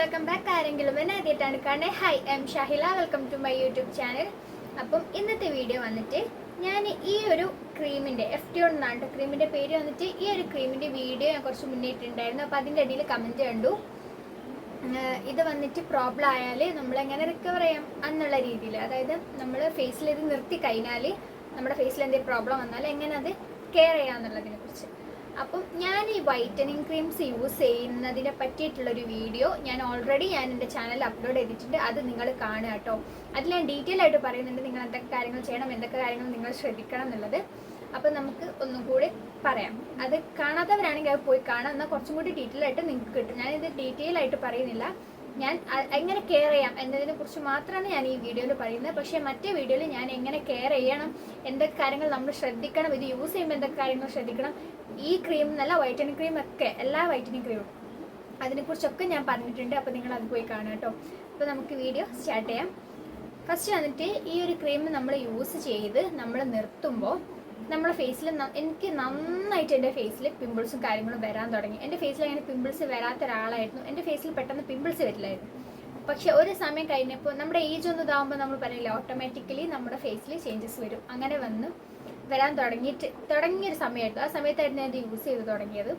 Welcome back. ആരെങ്കിലും എന്നെ ആദ്യമായിട്ടാണ് കാണേ, hi, I am Shahila. Welcome to my YouTube channel. അപ്പം ഇന്നത്തെ വീഡിയോ വന്നിട്ട് ഞാൻ ഈ ഒരു ക്രീമിൻ്റെ എഫ്റ്റിയോൺ എന്നാണ് ക്രീമിൻ്റെ പേര് വന്നിട്ട് ഈ ഒരു ക്രീമിൻ്റെ വീഡിയോ ഞാൻ കുറച്ച് മുന്നേറ്റുണ്ടായിരുന്നു. അപ്പോൾ അതിൻ്റെ ഇടയിൽ കമൻറ്റ് കണ്ടു, ഇത് വന്നിട്ട് പ്രോബ്ലം ആയാൽ നമ്മളെങ്ങനെ റിക്കവർ ചെയ്യാം എന്നുള്ള രീതിയിൽ. അതായത് നമ്മൾ ഫേസിൽ ഇത് നിർത്തി കഴിഞ്ഞാൽ നമ്മുടെ ഫേസിൽ എന്തെങ്കിലും പ്രോബ്ലം വന്നാൽ എങ്ങനെ അത് കെയർ ചെയ്യാമെന്നുള്ളതിനെ കുറിച്ച്. അപ്പം ഞാൻ ഈ വൈറ്റനിങ് ക്രീംസ് യൂസ് ചെയ്യുന്നതിനെ പറ്റിയിട്ടുള്ളൊരു വീഡിയോ ഞാൻ എൻ്റെ ചാനലിൽ അപ്ലോഡ് ചെയ്തിട്ടുണ്ട്. അത് നിങ്ങൾ കാണുക കേട്ടോ. അതിൽ ഞാൻ ഡീറ്റെയിൽ ആയിട്ട് പറയുന്നുണ്ട് നിങ്ങൾ എന്തൊക്കെ കാര്യങ്ങൾ ചെയ്യണം, എന്തൊക്കെ കാര്യങ്ങൾ നിങ്ങൾ ശ്രദ്ധിക്കണം എന്നുള്ളത്. അപ്പം നമുക്ക് ഒന്നും കൂടി പറയാം. അത് കാണാത്തവരാണെങ്കിൽ അത് പോയി കാണാം, എന്നാൽ കുറച്ചും കൂടി ഡീറ്റെയിൽ ആയിട്ട് നിങ്ങൾക്ക് കിട്ടും. ഞാനിത് ഡീറ്റെയിൽ ആയിട്ട് പറയുന്നില്ല, ഞാൻ എങ്ങനെ കെയർ ചെയ്യാം എന്നതിനെ കുറിച്ച് മാത്രമാണ് ഞാൻ ഈ വീഡിയോയിൽ പറയുന്നത്. പക്ഷേ മറ്റേ വീഡിയോയിൽ ഞാൻ എങ്ങനെ കെയർ ചെയ്യണം, എന്തൊക്കെ കാര്യങ്ങൾ നമ്മൾ ശ്രദ്ധിക്കണം, ഇത് യൂസ് ചെയ്യുമ്പോൾ എന്തൊക്കെ കാര്യങ്ങൾ ശ്രദ്ധിക്കണം, ഈ ക്രീം എന്നല്ല വൈറ്റനിങ് ക്രീം ഒക്കെ, എല്ലാ വൈറ്റനിങ് ക്രീമും അതിനെക്കുറിച്ചൊക്കെ ഞാൻ പറഞ്ഞിട്ടുണ്ട്. അപ്പോൾ നിങ്ങൾ അത് പോയി കാണാം കേട്ടോ. അപ്പോൾ നമുക്ക് വീഡിയോ സ്റ്റാർട്ട് ചെയ്യാം. ഫസ്റ്റ് വന്നിട്ട് ഈ ഒരു ക്രീം നമ്മൾ യൂസ് ചെയ്ത് നമ്മൾ നിർത്തുമ്പോൾ നമ്മുടെ ഫേസിൽ എനിക്ക് നന്നായിട്ട് എൻ്റെ ഫേസിൽ പിമ്പിൾസും കാര്യങ്ങളും വരാൻ തുടങ്ങി. എൻ്റെ ഫേസിൽ അങ്ങനെ പിമ്പിൾസ് വരാത്ത ഒരാളായിരുന്നു. എൻ്റെ ഫേസിൽ പെട്ടെന്ന് പിമ്പിൾസ് വരില്ലായിരുന്നു. പക്ഷെ ഒരു സമയം കഴിഞ്ഞപ്പോൾ നമ്മുടെ ഏജ് ഒന്ന് ഇതാകുമ്പോൾ നമ്മൾ പറയില്ല, ഓട്ടോമാറ്റിക്കലി നമ്മുടെ ഫേസിൽ ചേഞ്ചസ് വരും. അങ്ങനെ വരാൻ തുടങ്ങിയൊരു സമയമായിരുന്നു. ആ സമയത്തായിരുന്നു ഞാൻ ഇത് യൂസ് ചെയ്ത് തുടങ്ങിയത്.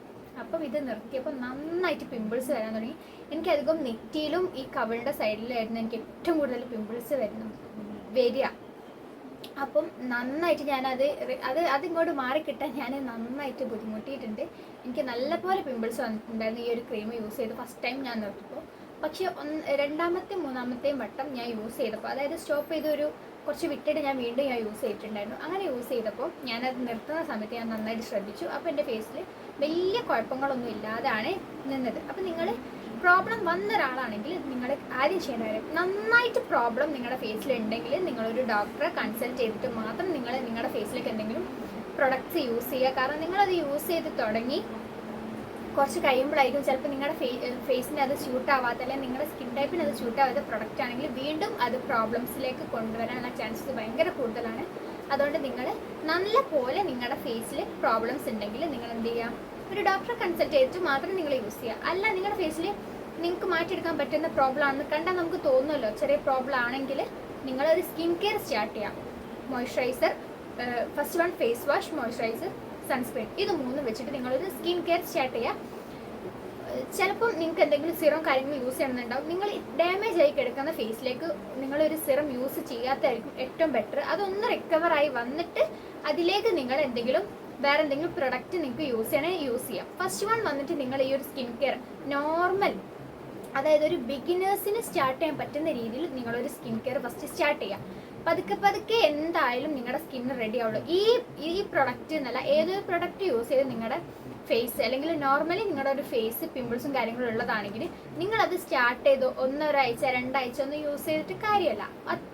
അപ്പം ഇത് നിർത്തിയപ്പോൾ നന്നായിട്ട് പിമ്പിൾസ് വരാൻ തുടങ്ങി. എനിക്കധികം നെറ്റിയിലും ഈ കവിളുടെ സൈഡിലായിരുന്നു എനിക്ക് ഏറ്റവും കൂടുതൽ പിമ്പിൾസ് വരിക. അപ്പം നന്നായിട്ട് അതിങ്ങോട്ട് മാറിക്കിട്ടാൻ ഞാൻ നന്നായിട്ട് ബുദ്ധിമുട്ടിയിട്ടുണ്ട്. എനിക്ക് നല്ലപോലെ പിമ്പിൾസ് വന്നിട്ടുണ്ടായിരുന്നു ഈ ഒരു ക്രീം യൂസ് ചെയ്ത് ഫസ്റ്റ് ടൈം ഞാൻ നിർത്തിയപ്പോൾ. പക്ഷേ രണ്ടാമത്തെയും മൂന്നാമത്തെയും വട്ടം ഞാൻ യൂസ് ചെയ്തപ്പോൾ, അതായത് സ്റ്റോപ്പ് ചെയ്തൊരു കുറച്ച് വിട്ടിട്ട് ഞാൻ വീണ്ടും യൂസ് ചെയ്തിട്ടുണ്ടായിരുന്നു. അങ്ങനെ യൂസ് ചെയ്തപ്പോൾ ഞാനത് നിർത്തുന്ന സമയത്ത് ഞാൻ നന്നായിട്ട് ശ്രദ്ധിച്ചു. അപ്പോൾ എൻ്റെ ഫേസിൽ വലിയ കുഴപ്പങ്ങളൊന്നും ഇല്ലാതാണ് നിന്നത്. അപ്പോൾ നിങ്ങൾ പ്രോബ്ലം വന്ന ഒരാളാണെങ്കിൽ നിങ്ങൾ ആദ്യം ചെയ്യേണ്ട കാര്യം, നന്നായിട്ട് പ്രോബ്ലം നിങ്ങളുടെ ഫേസിലുണ്ടെങ്കിൽ നിങ്ങളൊരു ഡോക്ടറെ കൺസൾട്ട് ചെയ്തിട്ട് മാത്രം നിങ്ങളുടെ ഫേസിലേക്ക് എന്തെങ്കിലും പ്രൊഡക്ട്സ് യൂസ് ചെയ്യുക. കാരണം നിങ്ങളത് യൂസ് ചെയ്ത് തുടങ്ങി കുറച്ച് കഴിയുമ്പോഴായിരിക്കും ചിലപ്പോൾ നിങ്ങളുടെ ഫേസിന് അത് സ്യൂട്ട് ആവാത്ത, അല്ലെങ്കിൽ നിങ്ങളുടെ സ്കിൻ ടൈപ്പിന് അത് സ്യൂട്ട് ആവാത്ത പ്രൊഡക്റ്റ് ആണെങ്കിൽ വീണ്ടും അത് പ്രോബ്ലംസിലേക്ക് കൊണ്ടുവരാനുള്ള ചാൻസസ് ഭയങ്കര കൂടുതലാണ്. അതുകൊണ്ട് നിങ്ങൾ നല്ല പോലെ നിങ്ങളുടെ ഫേസിൽ പ്രോബ്ലംസ് ഉണ്ടെങ്കിൽ നിങ്ങൾ എന്ത് ചെയ്യുക, ഒരു ഡോക്ടറെ കൺസൾട്ട് ചെയ്തിട്ട് മാത്രം നിങ്ങൾ യൂസ് ചെയ്യുക. അല്ല, നിങ്ങളുടെ ഫേസിൽ നിങ്ങൾക്ക് മാറ്റിയെടുക്കാൻ പറ്റുന്ന പ്രോബ്ലം ആണെന്ന് കണ്ടാൽ നമുക്ക് തോന്നുമല്ലോ ചെറിയ പ്രോബ്ലം ആണെങ്കിൽ, നിങ്ങളൊരു സ്കിൻ കെയർ സ്റ്റാർട്ട് ചെയ്യാം. Moisturiser, first one face wash, moisturiser, sunscreen, ഇത് മൂന്നും വെച്ചിട്ട് നിങ്ങളൊരു സ്കിൻ കെയർ സ്റ്റാർട്ട് ചെയ്യുക. ചിലപ്പം നിങ്ങൾക്ക് എന്തെങ്കിലും സിറം കാര്യങ്ങൾ യൂസ് ചെയ്യണമെന്നുണ്ടാവും. നിങ്ങൾ ഡാമേജ് ആയി കിടക്കുന്ന ഫേസിലേക്ക് നിങ്ങളൊരു സിറം യൂസ് ചെയ്യാത്തതായിരിക്കും ഏറ്റവും ബെറ്റർ. അതൊന്ന് റിക്കവറായി വന്നിട്ട് അതിലേക്ക് നിങ്ങൾ വേറെ എന്തെങ്കിലും പ്രൊഡക്റ്റ് നിങ്ങൾക്ക് യൂസ് ചെയ്യണമെങ്കിൽ യൂസ് ചെയ്യാം. ഫസ്റ്റ് വൺ വന്നിട്ട് നിങ്ങൾ ഈ ഒരു സ്കിൻ കെയർ നോർമൽ, അതായത് ഒരു ബിഗിനേഴ്സിന് സ്റ്റാർട്ട് ചെയ്യാൻ പറ്റുന്ന രീതിയിൽ നിങ്ങളൊരു സ്കിൻ കെയർ ഫസ്റ്റ് സ്റ്റാർട്ട് ചെയ്യാം. പതുക്കെ എന്തായാലും നിങ്ങളുടെ സ്കിന്ന് റെഡി ആവുള്ളൂ. ഈ പ്രൊഡക്റ്റ് എന്നല്ല, ഏതൊരു പ്രൊഡക്റ്റ് യൂസ് ചെയ്ത് നിങ്ങളുടെ ഫേസ്, അല്ലെങ്കിൽ നോർമലി നിങ്ങളുടെ ഒരു ഫേസ് പിമ്പിൾസും കാര്യങ്ങളും ഉള്ളതാണെങ്കിൽ നിങ്ങളത് സ്റ്റാർട്ട് ചെയ്ത് ഒരാഴ്ച 2 ആഴ്ച ഒന്നും യൂസ് ചെയ്തിട്ട് കാര്യമല്ല.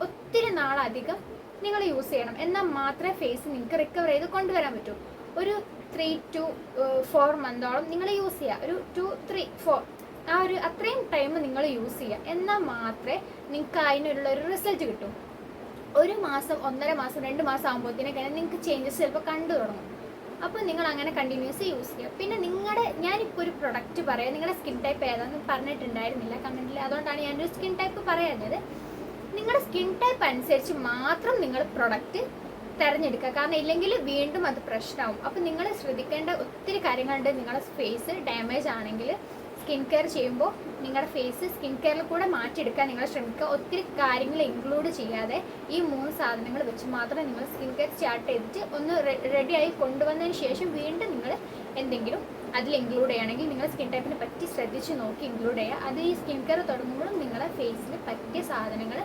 ഒത്തിരി നാളധികം നിങ്ങൾ യൂസ് ചെയ്യണം. എന്നാൽ മാത്രമേ ഫേസ് നിങ്ങൾക്ക് റിക്കവർ ചെയ്ത് കൊണ്ടുവരാൻ പറ്റൂ. ഒരു 3 to 4 മന്തോളം നിങ്ങൾ യൂസ് ചെയ്യുക. ഒരു 2, 3, 4 അത്രയും ടൈം നിങ്ങൾ യൂസ് ചെയ്യുക. എന്നാൽ മാത്രമേ നിങ്ങൾക്ക് അതിനുള്ള ഒരു റിസൾട്ട് കിട്ടും. 1 മാസം, 1.5 മാസം, 2 മാസം ആകുമ്പോഴത്തേനൊക്കെ നിങ്ങൾക്ക് ചേഞ്ചസ് ചിലപ്പോൾ കണ്ടു തുടങ്ങും. അപ്പോൾ നിങ്ങൾ അങ്ങനെ കണ്ടിന്യൂസ് യൂസ് ചെയ്യുക. പിന്നെ ഞാനിപ്പോൾ ഒരു പ്രൊഡക്റ്റ് പറയാം, നിങ്ങളുടെ സ്കിൻ ടൈപ്പ് ഏതാണെന്ന് പറഞ്ഞിട്ടുണ്ടായിരുന്നില്ല കമൻറ്റിൽ. അതുകൊണ്ടാണ് ഞാനൊരു സ്കിൻ ടൈപ്പ് പറയാഞ്ഞത്. നിങ്ങളുടെ സ്കിൻ ടൈപ്പ് അനുസരിച്ച് മാത്രം നിങ്ങൾ പ്രൊഡക്റ്റ് തിരഞ്ഞെടുക്കുക. കാരണം ഇല്ലെങ്കിൽ വീണ്ടും അത് പ്രശ്നമാവും. അപ്പോൾ നിങ്ങൾ ശ്രദ്ധിക്കേണ്ട ഒത്തിരി കാര്യങ്ങളുണ്ട്. നിങ്ങളുടെ ഫേസ് ഡാമേജ് ആണെങ്കിൽ സ്കിൻ കെയർ ചെയ്യുമ്പോൾ നിങ്ങളുടെ ഫേസ് സ്കിൻ കെയറിൽ കൂടെ മാറ്റിയെടുക്കാൻ നിങ്ങൾ ശ്രമിക്കുക. ഒത്തിരി കാര്യങ്ങൾ ഇൻക്ലൂഡ് ചെയ്യാതെ ഈ 3 സാധനങ്ങൾ വെച്ച് മാത്രം നിങ്ങൾ സ്കിൻ കെയർ സ്റ്റാർട്ട് ചെയ്തിട്ട് ഒന്ന് റെഡിയായി കൊണ്ടുവന്നതിന് ശേഷം വീണ്ടും നിങ്ങൾ എന്തെങ്കിലും അതിൽ ഇൻക്ലൂഡ് ചെയ്യുകയാണെങ്കിൽ നിങ്ങൾ സ്കിൻ ടൈപ്പിനെ പറ്റി ശ്രദ്ധിച്ച് നോക്കി ഇൻക്ലൂഡ് ചെയ്യുക. അത് ഈ സ്കിൻ കെയർ തുടങ്ങുമ്പോഴും നിങ്ങളുടെ ഫേസിൽ പറ്റിയ സാധനങ്ങൾ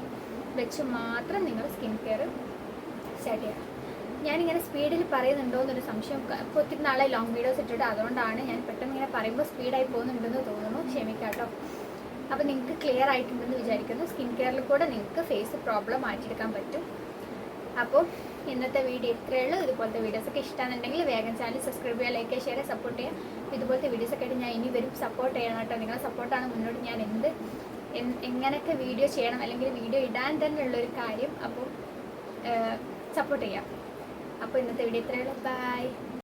വെച്ച് മാത്രം നിങ്ങൾ സ്കിൻ കെയർ സ്റ്റാർട്ട് ചെയ്യുക. ഞാനിങ്ങനെ സ്പീഡിൽ പറയുന്നുണ്ടോ എന്നൊരു സംശയം. ഇപ്പോൾ ഒത്തിരി നാളെ ലോങ് വീഡിയോസ് ഇട്ടിട്ട്, അതുകൊണ്ടാണ് ഞാൻ പെട്ടെന്ന് ഇങ്ങനെ പറയുമ്പോൾ സ്പീഡായി പോകുന്നുണ്ടെന്ന് തോന്നുന്നു. ക്ഷമിക്കാം കേട്ടോ. അപ്പോൾ നിങ്ങൾക്ക് ക്ലിയർ ആയിട്ടുണ്ടെന്ന് വിചാരിക്കുന്നു. സ്കിൻ കെയറിൽ കൂടെ നിങ്ങൾക്ക് ഫേസ് പ്രോബ്ലം മാറ്റിയെടുക്കാൻ പറ്റും. അപ്പോൾ ഇന്നത്തെ വീഡിയോ ഇത്രയേ ഉള്ളൂ. ഇതുപോലത്തെ വീഡിയോസൊക്കെ ഇഷ്ടമാണെന്നുണ്ടെങ്കിൽ വേഗം ചാനൽ സബ്സ്ക്രൈബ് ചെയ്യുക, ലൈക്ക് ചെയ്യുക, ഷെയർ ചെയ്യുക, സപ്പോർട്ട് ചെയ്യുക. ഇതുപോലത്തെ വീഡിയോസൊക്കെ ആയിട്ട് ഞാൻ ഇനി വരും. സപ്പോർട്ട് ചെയ്യണം കേട്ടോ. നിങ്ങളുടെ സപ്പോർട്ടാണ് മുന്നോട്ട് ഞാൻ എങ്ങനെയൊക്കെ വീഡിയോ ചെയ്യണം, അല്ലെങ്കിൽ വീഡിയോ ഇടാൻ തന്നെ ഉള്ളൊരു കാര്യം. അപ്പോൾ സപ്പോർട്ട് ചെയ്യാം. അപ്പോൾ ഇന്നത്തെ വീഡിയോ ഇത്രയേ ഉള്ളൂ. ബൈ.